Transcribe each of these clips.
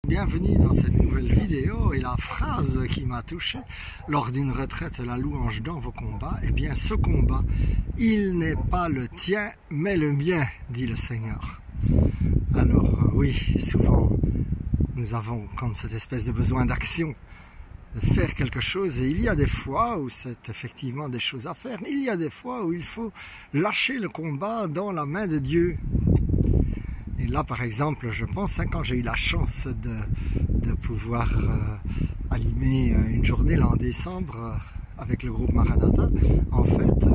Bienvenue dans cette nouvelle vidéo et la phrase qui m'a touché lors d'une retraite, la louange dans vos combats, eh bien ce combat, il n'est pas le tien mais le mien, dit le Seigneur. Alors oui, souvent nous avons comme cette espèce de besoin d'action, de faire quelque chose, et il y a des fois où c'est effectivement des choses à faire, il y a des fois où il faut lâcher le combat dans la main de Dieu. Et là, par exemple, je pense, quand j'ai eu la chance de pouvoir animer une journée là en décembre avec le groupe Maranatha, en fait,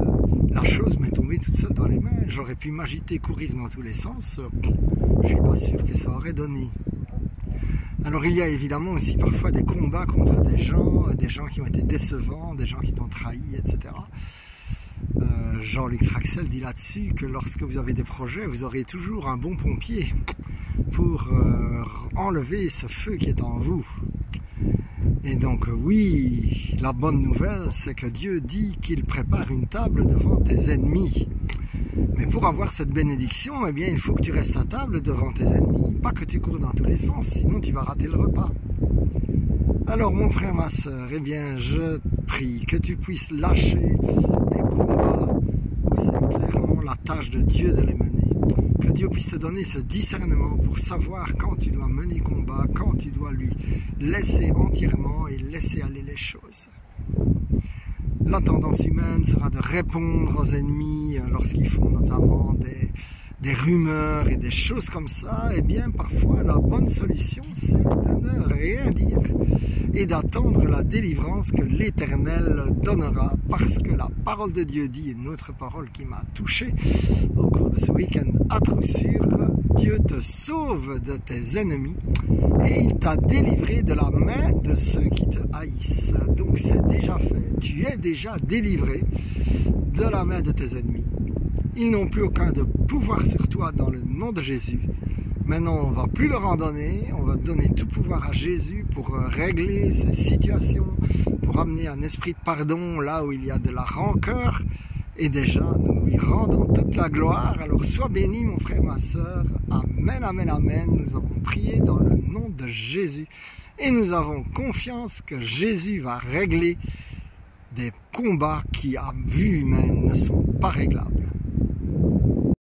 la chose m'est tombée toute seule dans les mains. J'aurais pu m'agiter, courir dans tous les sens. Je suis pas sûr que ça aurait donné. Alors il y a évidemment aussi parfois des combats contre des gens qui ont été décevants, des gens qui t'ont trahi, etc. Jean-Luc Traxel dit là-dessus que lorsque vous avez des projets, vous aurez toujours un bon pompier pour enlever ce feu qui est en vous. Et donc oui, la bonne nouvelle, c'est que Dieu dit qu'il prépare une table devant tes ennemis. Mais pour avoir cette bénédiction, eh bien, il faut que tu restes à table devant tes ennemis, pas que tu cours dans tous les sens, sinon tu vas rater le repas. Alors mon frère, ma soeur, eh bien, je prie que tu puisses lâcher des combats où c'est clairement la tâche de Dieu de les mener. Que Dieu puisse te donner ce discernement pour savoir quand tu dois mener combat, quand tu dois lui laisser entièrement et laisser aller les choses. La tendance humaine sera de répondre aux ennemis lorsqu'ils font notamment des rumeurs et des choses comme ça. Eh bien, parfois, la bonne solution, c'est de ne rien dire et d'attendre la délivrance que l'Éternel donnera, parce que la parole de Dieu dit, une autre parole qui m'a touché au cours de ce week-end à Troussure, Dieu te sauve de tes ennemis et il t'a délivré de la main de ceux qui te haïssent. Donc c'est déjà fait, tu es déjà délivré de la main de tes ennemis. Ils n'ont plus aucun de pouvoir sur toi dans le nom de Jésus. Maintenant, on ne va plus leur en donner, on va donner tout pouvoir à Jésus pour régler ces situations, pour amener un esprit de pardon là où il y a de la rancœur. Et déjà, nous lui rendons toute la gloire. Alors sois béni, mon frère, ma soeur. Amen, amen, amen. Nous avons prié dans le nom de Jésus. Et nous avons confiance que Jésus va régler des combats qui, à vue humaine, ne sont pas réglables.